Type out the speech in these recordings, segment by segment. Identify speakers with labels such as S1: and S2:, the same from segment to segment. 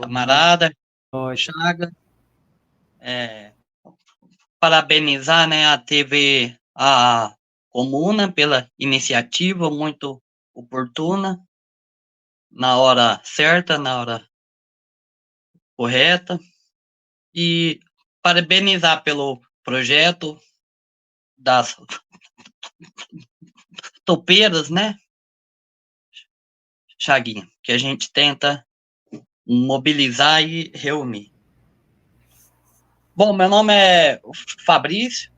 S1: Boa noite.
S2: camarada Chaga, parabenizar, né, a TV, a Comuna pela iniciativa muito oportuna, na hora certa, na hora correta, e parabenizar pelo projeto das topeiras, né, Chaguinha, que a gente tenta mobilizar e reunir. Bom, meu nome é Fabrício,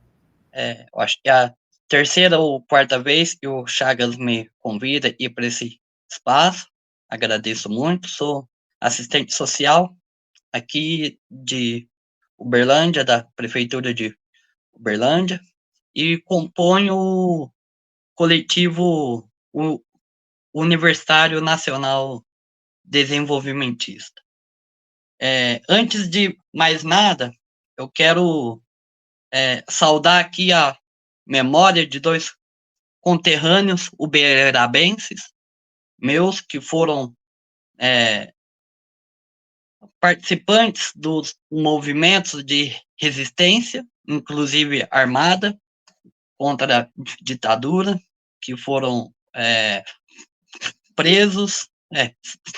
S2: eu acho que é a terceira ou quarta vez que o Chagas me convida a ir para esse espaço. Agradeço muito. Sou assistente social aqui de Uberlândia, da Prefeitura de Uberlândia, e componho o coletivo Universitário Nacional Desenvolvimentista. Antes de mais nada, eu quero saudar aqui a memória de dois conterrâneos uberabenses meus que foram participantes dos movimentos de resistência, inclusive armada, contra a ditadura, que foram presos,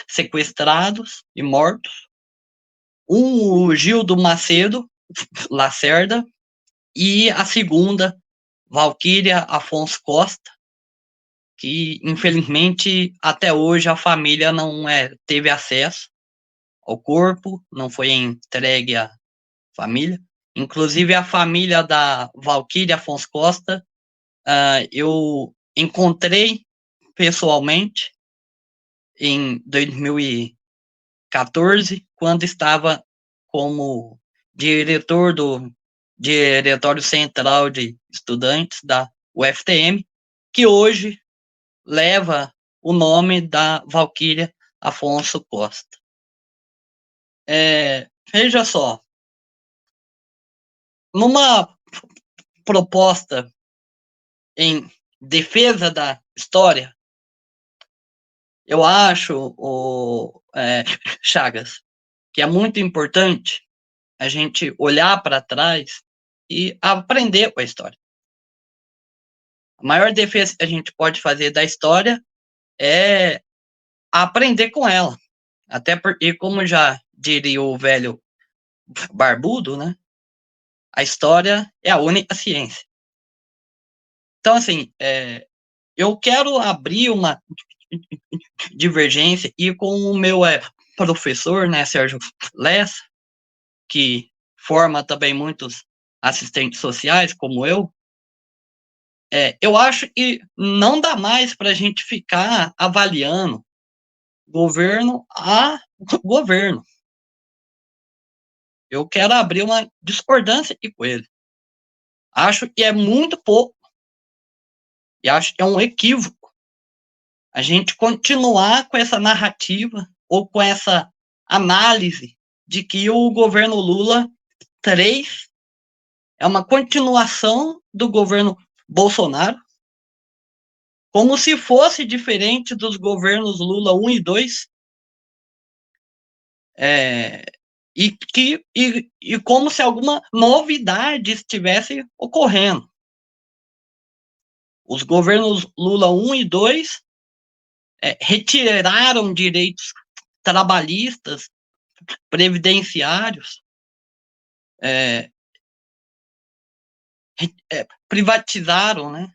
S2: sequestrados e mortos. O Gildo Macedo Lacerda e a segunda, Valquíria Afonso Costa, que infelizmente até hoje a família não teve acesso ao corpo, não foi entregue à família. Inclusive a família da Valquíria Afonso Costa, eu encontrei pessoalmente em 2014, quando estava como diretor do Diretório Central de Estudantes da UFTM, que hoje leva o nome da Valquíria Afonso Costa. Veja só, numa proposta em defesa da história, eu acho, Chagas, que é muito importante a gente olhar para trás e aprender com a história. A maior defesa que a gente pode fazer da história é aprender com ela. Até porque, como já diria o velho barbudo, né? A história é a única ciência. Então, assim, eu quero abrir uma divergência e com o meu professor, né, Sérgio Lessa, que forma também muitos assistentes sociais, como eu acho que não dá mais para a gente ficar avaliando governo a governo. Eu quero abrir uma discordância aqui com ele. Acho que é muito pouco. E acho que é um equívoco a gente continuar com essa narrativa ou com essa análise de que o governo Lula 3 é uma continuação do governo Bolsonaro, como se fosse diferente dos governos Lula 1 e 2, e como se alguma novidade estivesse ocorrendo. Os governos Lula 1 e 2 retiraram direitos trabalhistas, previdenciários, privatizaram, né,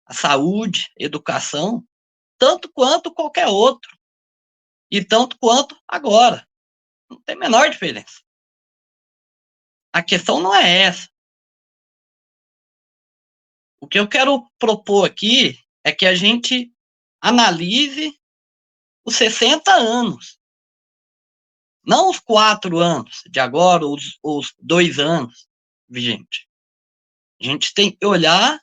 S2: a saúde, educação, tanto quanto qualquer outro, e tanto quanto agora. Não tem a menor diferença. A questão não é essa. O que eu quero propor aqui é que a gente analise os 60 anos, não os 4 anos de agora, os 2 anos vigentes. A gente tem que olhar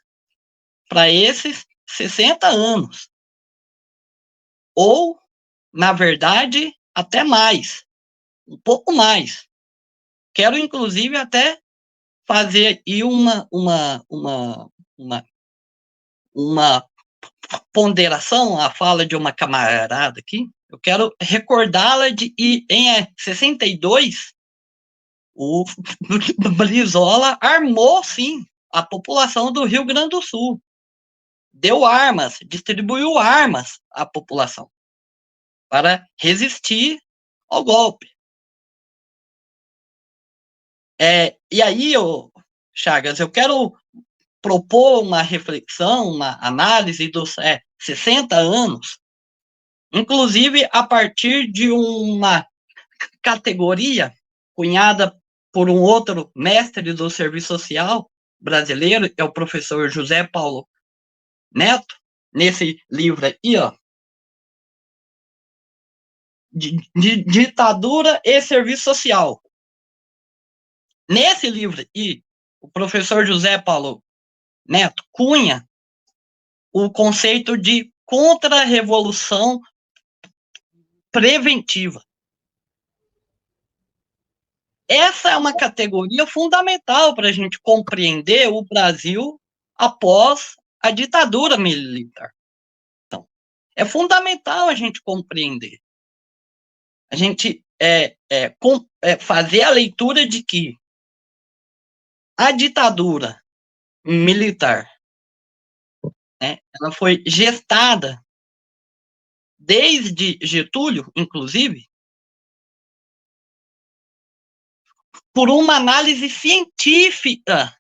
S2: para esses 60 anos. Ou, na verdade, até mais. Um pouco mais. Quero, inclusive, até fazer aí uma ponderação à fala de uma camarada aqui, Eu quero recordá-la de e em 62, o Brizola armou, sim, a população do Rio Grande do Sul. Deu armas, distribuiu armas à população para resistir ao golpe. E aí, Chagas, eu quero propor uma reflexão, uma análise dos 60 anos, inclusive a partir de uma categoria cunhada por um outro mestre do serviço social brasileiro, é o professor José Paulo Neto, nesse livro aqui, ó, de ditadura e serviço social. Nesse livro aqui, o professor José Paulo Neto cunha o conceito de contra-revolução preventiva. Essa é uma categoria fundamental para a gente compreender o Brasil após a ditadura militar. Então, é fundamental a gente compreender. A gente fazer a leitura de que a ditadura militar, né, ela foi gestada desde Getúlio, inclusive, por uma análise científica,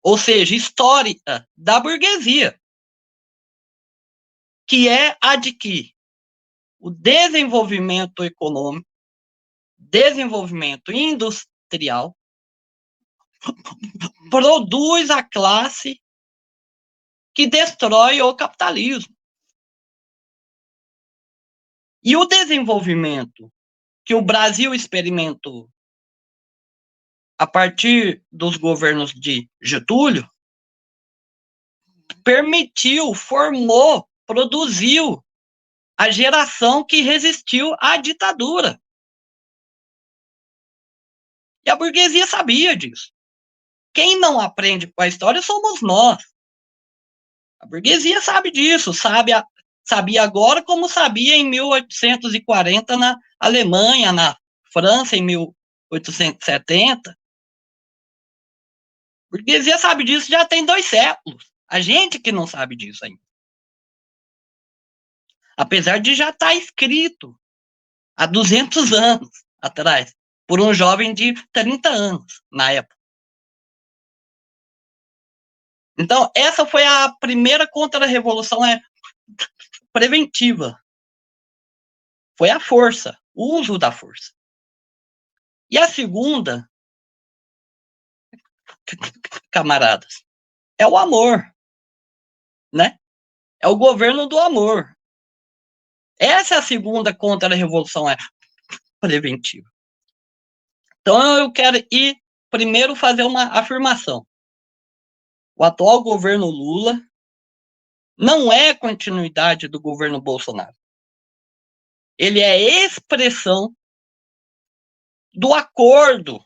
S2: ou seja, histórica, da burguesia, que é a de que o desenvolvimento econômico, desenvolvimento industrial, produz a classe que destrói o capitalismo. E o desenvolvimento que o Brasil experimentou a partir dos governos de Getúlio permitiu, formou, produziu a geração que resistiu à ditadura. E a burguesia sabia disso. Quem não aprende com a história somos nós. A burguesia sabe disso, sabia agora como sabia em 1840 na Alemanha, na França em 1870. A burguesia sabe disso já tem 2 séculos. A gente que não sabe disso ainda. Apesar de já estar escrito há 200 anos atrás, por um jovem de 30 anos, na época. Então, essa foi a primeira contra-revolução preventiva. Foi a força, o uso da força. E a segunda, camaradas, é o amor, né? É o governo do amor. Essa é a segunda contra-revolução preventiva. Então, eu quero ir primeiro fazer uma afirmação. O atual governo Lula não é continuidade do governo Bolsonaro. Ele é expressão do acordo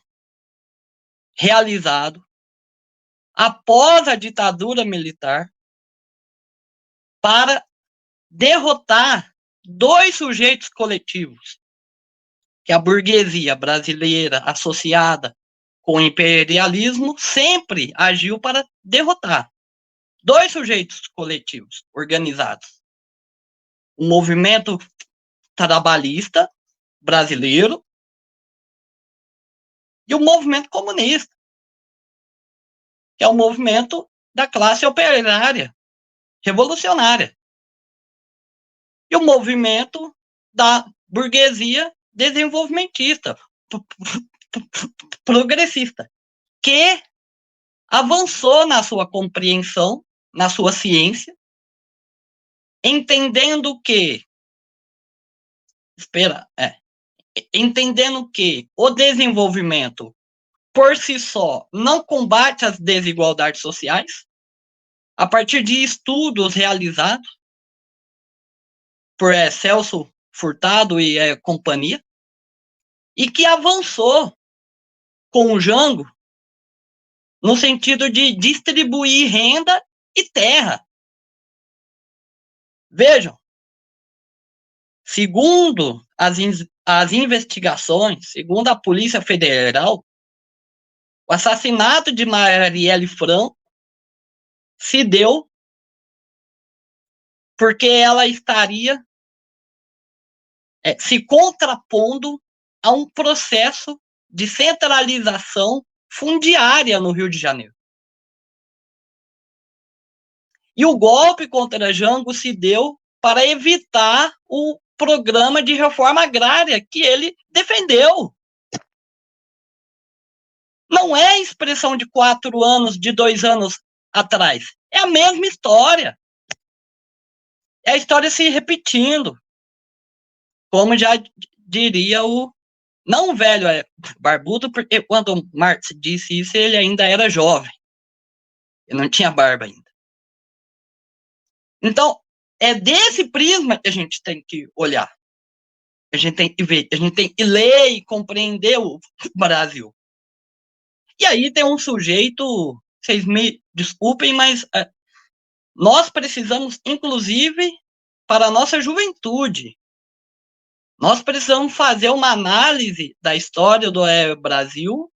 S2: realizado após a ditadura militar para derrotar 2 sujeitos coletivos que a burguesia brasileira associada com o imperialismo sempre agiu para derrotar. 2 sujeitos coletivos organizados. O movimento trabalhista brasileiro e o movimento comunista, que é o movimento da classe operária revolucionária. E o movimento da burguesia desenvolvimentista, progressista, que avançou na sua compreensão, na sua ciência, entendendo que o desenvolvimento por si só não combate as desigualdades sociais, a partir de estudos realizados por Celso Furtado e companhia, e que avançou com o Jango no sentido de distribuir renda e terra. Vejam, segundo as investigações, segundo a Polícia Federal, o assassinato de Marielle Franco se deu porque ela estaria se contrapondo a um processo de centralização fundiária no Rio de Janeiro. E o golpe contra Jango se deu para evitar o programa de reforma agrária que ele defendeu. Não é expressão de 4 anos, de 2 anos atrás. É a mesma história. É a história se repetindo. Como já diria o não velho barbudo, porque quando Marx disse isso, ele ainda era jovem. Ele não tinha barba ainda. Então, é desse prisma que a gente tem que olhar. A gente tem que ver, a gente tem que ler e compreender o Brasil. E aí tem um sujeito, vocês me desculpem, mas nós precisamos, inclusive, para a nossa juventude, nós precisamos fazer uma análise da história do Brasil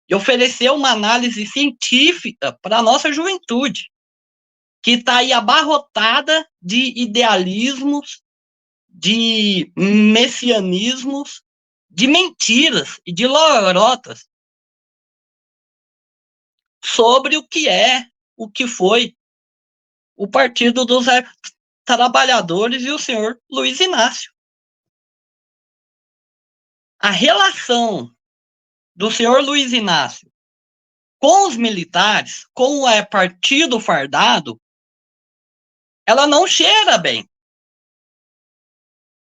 S2: e oferecer uma análise científica para a nossa juventude, que está aí abarrotada de idealismos, de messianismos, de mentiras e de lorotas sobre o que foi o Partido dos Trabalhadores e o senhor Luiz Inácio. A relação do senhor Luiz Inácio com os militares, com o Partido Fardado, ela não cheira bem.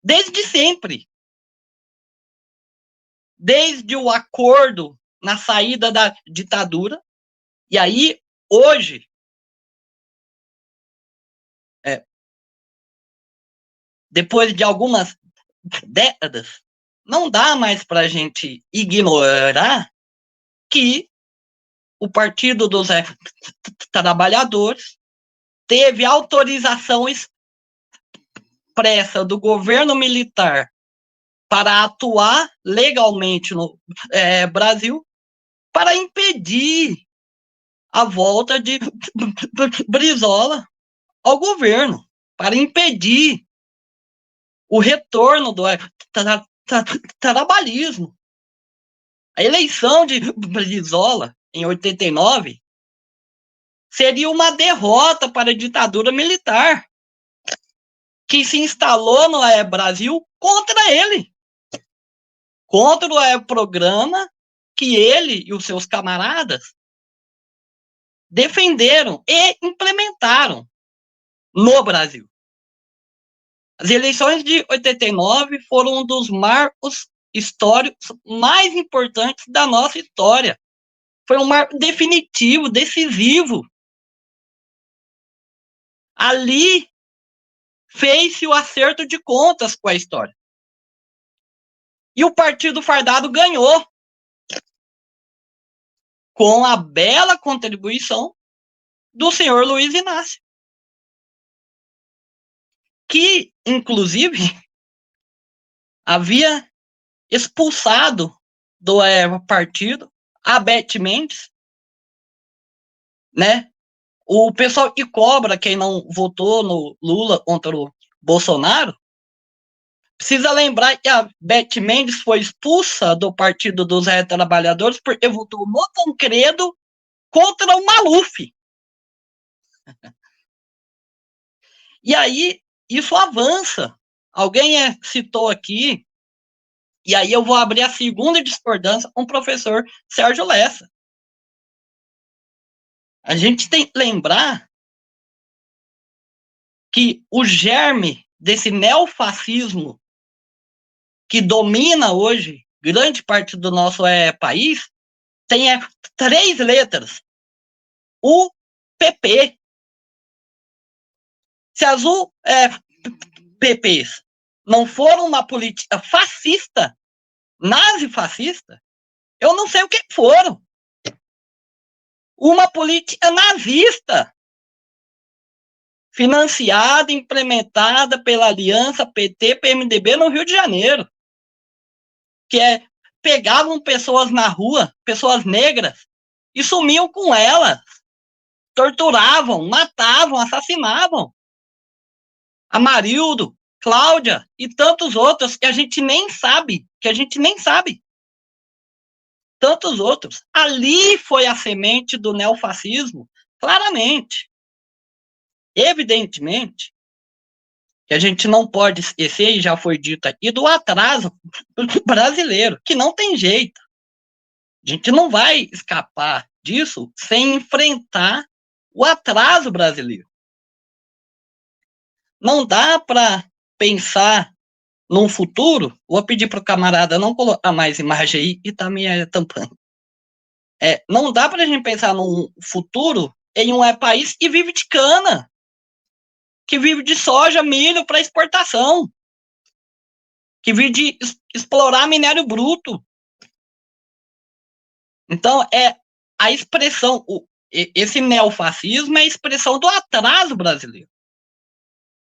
S2: Desde sempre. Desde o acordo na saída da ditadura, e aí, hoje, depois de algumas décadas, não dá mais para a gente ignorar que o Partido dos Trabalhadores teve autorização expressa do governo militar para atuar legalmente no Brasil para impedir a volta de Brizola ao governo, para impedir o retorno do trabalhismo. A eleição de Brizola, em 89, seria uma derrota para a ditadura militar, que se instalou no Brasil contra ele, contra o programa que ele e os seus camaradas defenderam e implementaram no Brasil. As eleições de 89 foram um dos marcos históricos mais importantes da nossa história. Foi um marco definitivo, decisivo. Ali fez-se o acerto de contas com a história. E o Partido Fardado ganhou, com a bela contribuição do senhor Luiz Inácio, que, inclusive, havia expulsado do partido a Beth Mendes, né? O pessoal que cobra quem não votou no Lula contra o Bolsonaro, precisa lembrar que a Beth Mendes foi expulsa do Partido dos Trabalhadores porque votou no Tancredo contra o Maluf. E aí, isso avança. Alguém citou aqui, e aí eu vou abrir a segunda discordância com o professor Sérgio Lessa. A gente tem que lembrar que o germe desse neofascismo que domina hoje grande parte do nosso país tem 3 letras. O PP. Se as UPPs não foram uma política fascista, nazi-fascista, eu não sei o que foram. Uma política nazista. financiada, implementada pela aliança PT-PMDB no Rio de Janeiro, que pegavam pessoas na rua, pessoas negras, e sumiam com elas, torturavam, matavam, assassinavam. Amarildo, Cláudia e tantos outros que a gente nem sabe, tantos outros. Ali foi a semente do neofascismo, claramente. Evidentemente, que a gente não pode esquecer, e já foi dito aqui, do atraso brasileiro, que não tem jeito. A gente não vai escapar disso sem enfrentar o atraso brasileiro. Não dá para pensar num futuro, vou pedir para o camarada não colocar mais imagem aí e tá me tampando. Não dá para a gente pensar num futuro em um país que vive de cana, que vive de soja, milho para exportação, que vive de explorar minério bruto. Então, a expressão, esse neofascismo é a expressão do atraso brasileiro.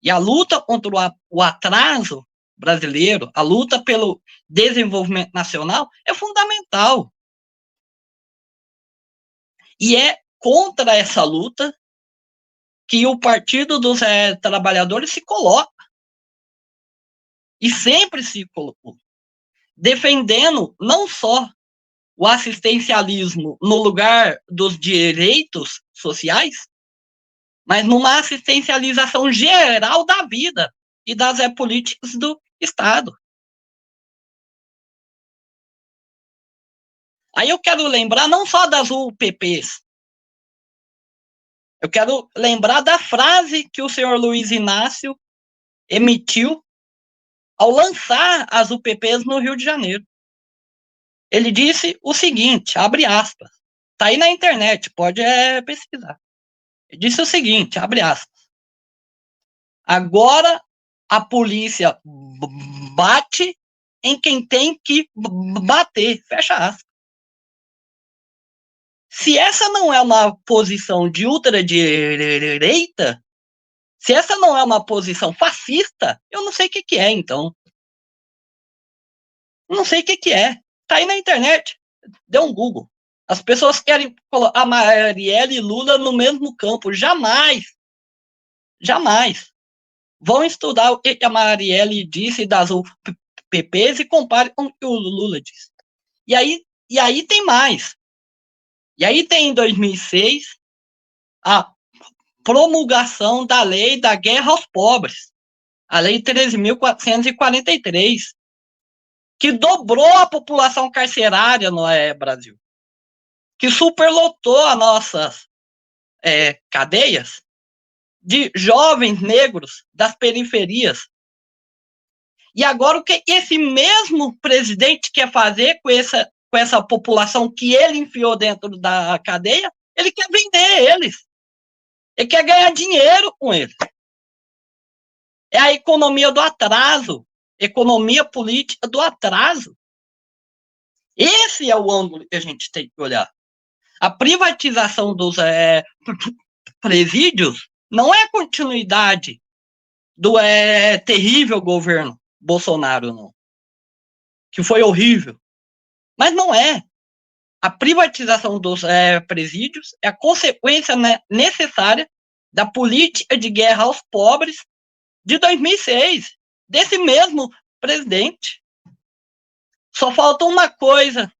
S2: E a luta contra o atraso brasileiro, a luta pelo desenvolvimento nacional é fundamental. E é contra essa luta que o Partido dos Trabalhadores se coloca. E sempre se colocou. Defendendo não só o assistencialismo no lugar dos direitos sociais, mas numa assistencialização geral da vida e das políticas do Estado. Aí eu quero lembrar não só das UPPs, eu quero lembrar da frase que o senhor Luiz Inácio emitiu ao lançar as UPPs no Rio de Janeiro. Ele disse o seguinte, abre aspas, tá aí na internet, pode pesquisar. Ele disse o seguinte, abre aspas, agora a polícia bate em quem tem que bater, fecha aspas. Se essa não é uma posição de ultradireita, se essa não é uma posição fascista, eu não sei o que é, então. Não sei o que é. Tá aí na internet. Dê um Google. As pessoas querem colocar a Marielle e Lula no mesmo campo. Jamais. Jamais. Vão estudar o que a Marielle disse das UPPs e compare com o que o Lula disse. E aí tem mais. E aí tem em 2006 a promulgação da lei da guerra aos pobres, a lei 13.443, que dobrou a população carcerária no Brasil, que superlotou as nossas cadeias de jovens negros das periferias. E agora o que esse mesmo presidente quer fazer com essa população que ele enfiou dentro da cadeia? Ele quer vender eles. Ele quer ganhar dinheiro com eles. É a economia do atraso. Economia política do atraso. Esse é o ângulo que a gente tem que olhar. A privatização dos presídios não é a continuidade do terrível governo Bolsonaro, não. Que foi horrível. Mas não é. A privatização dos presídios é a consequência necessária da política de guerra aos pobres de 2006, desse mesmo presidente. Só falta uma coisa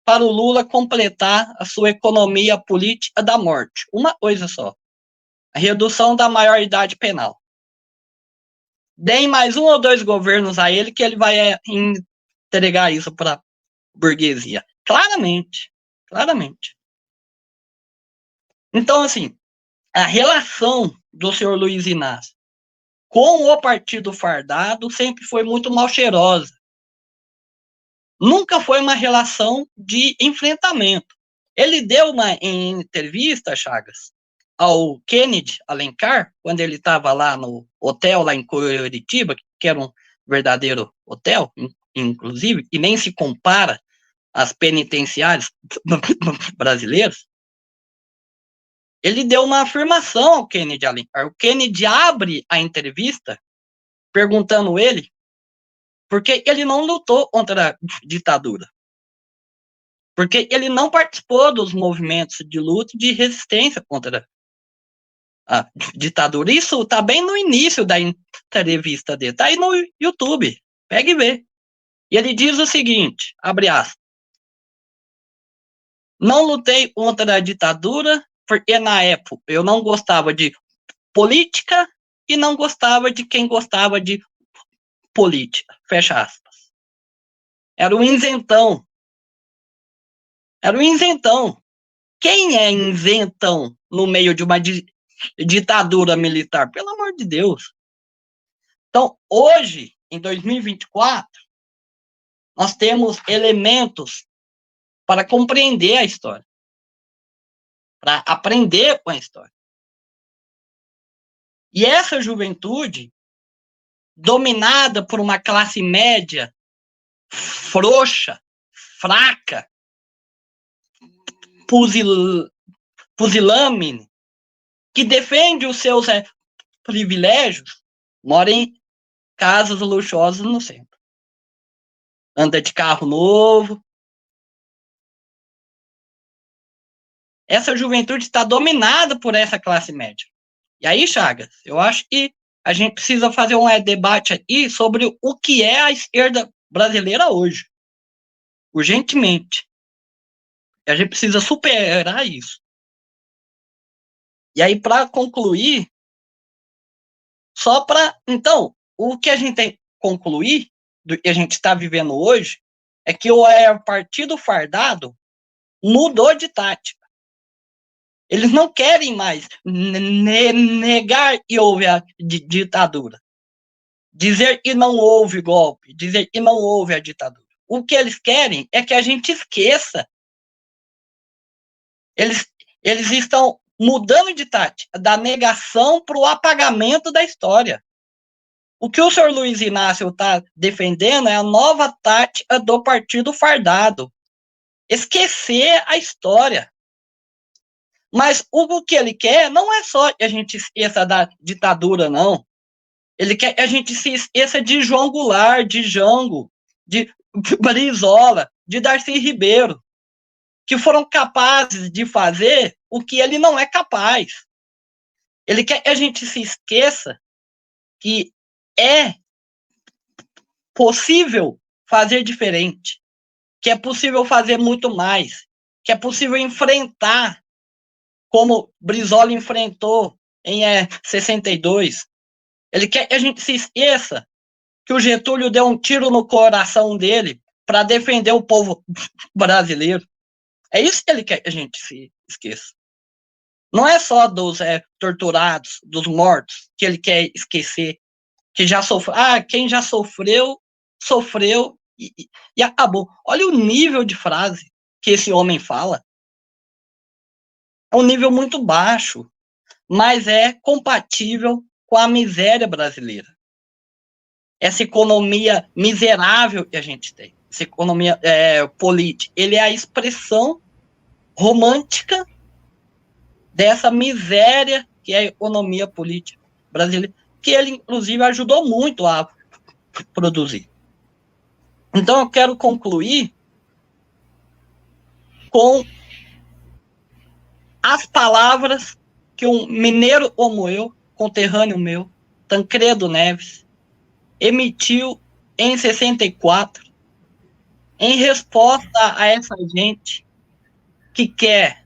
S2: para o Lula completar a sua economia política da morte. Uma coisa só. A redução da maioridade penal. Deem mais 1 ou 2 governos a ele que ele vai entregar isso para a burguesia. Claramente. Claramente. Então, assim, a relação do senhor Luiz Inácio com o Partido Fardado sempre foi muito mal cheirosa. Nunca foi uma relação de enfrentamento. Ele deu uma entrevista, Chagas, ao Kennedy Alencar, quando ele estava lá no hotel, lá em Curitiba, que era um verdadeiro hotel, inclusive, e nem se compara às penitenciárias brasileiras. ele deu uma afirmação ao Kennedy Alencar. O Kennedy abre a entrevista perguntando ele porque ele não lutou contra a ditadura. Porque ele não participou dos movimentos de luta e de resistência contra a ditadura. Isso está bem no início da entrevista dele. Está aí no YouTube. Pega e vê. E ele diz o seguinte, abre aspas, não lutei contra a ditadura porque na época eu não gostava de política e não gostava de quem gostava de política. Fecha aspas. Era um isentão. Era um isentão. Quem é isentão no meio de uma ditadura militar? Pelo amor de Deus. Então, hoje, em 2024, nós temos elementos para compreender a história, para aprender com a história. E essa juventude, dominada por uma classe média frouxa, fraca, pusilânime, que defende os seus privilégios, mora em casas luxuosas no centro. Anda de carro novo. Essa juventude está dominada por essa classe média. E aí, Chagas, eu acho que a gente precisa fazer um debate aqui sobre o que é a esquerda brasileira hoje. Urgentemente. E a gente precisa superar isso. E aí, para concluir, então, o que a gente tem que concluir do que a gente está vivendo hoje é que o partido fardado mudou de tática. Eles não querem mais negar que houve a ditadura. Dizer que não houve golpe, dizer que não houve a ditadura. O que eles querem é que a gente esqueça. Eles estão mudando de tática, da negação para o apagamento da história. O que o senhor Luiz Inácio está defendendo é a nova tática do partido fardado. Esquecer a história. Mas o que ele quer não é só que a gente esqueça da ditadura, não. Ele quer que a gente se esqueça de João Goulart, de Jango, de Brizola, de Darcy Ribeiro, que foram capazes de fazer o que ele não é capaz. Ele quer que a gente se esqueça que é possível fazer diferente, que é possível fazer muito mais, que é possível enfrentar como Brizola enfrentou em 62. Ele quer que a gente se esqueça que o Getúlio deu um tiro no coração dele para defender o povo brasileiro. É isso que ele quer que a gente se esqueça. Não é só dos torturados, dos mortos, que ele quer esquecer, que já sofreu. Quem já sofreu, sofreu e acabou. Olha o nível de frase que esse homem fala. É um nível muito baixo, mas é compatível com a miséria brasileira. Essa economia miserável que a gente tem, essa economia política, ele é a expressão romântica dessa miséria que é a economia política brasileira, que ele, inclusive, ajudou muito a produzir. Então, eu quero concluir com as palavras que um mineiro como eu, conterrâneo meu, Tancredo Neves, emitiu em 64, em resposta a essa gente que quer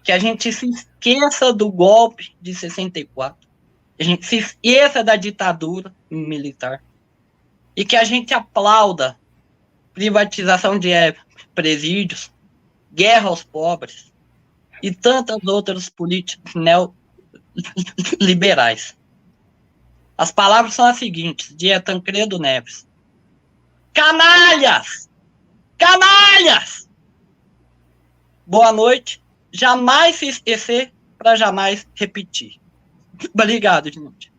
S2: que a gente se esqueça do golpe de 64, que a gente se esqueça da ditadura militar e que a gente aplauda privatização de presídios, guerra aos pobres e tantas outras políticas neoliberais. As palavras são as seguintes, de Tancredo Neves. Canalhas! Canalhas! Boa noite. Jamais se esquecer para jamais repetir. Obrigado, gente.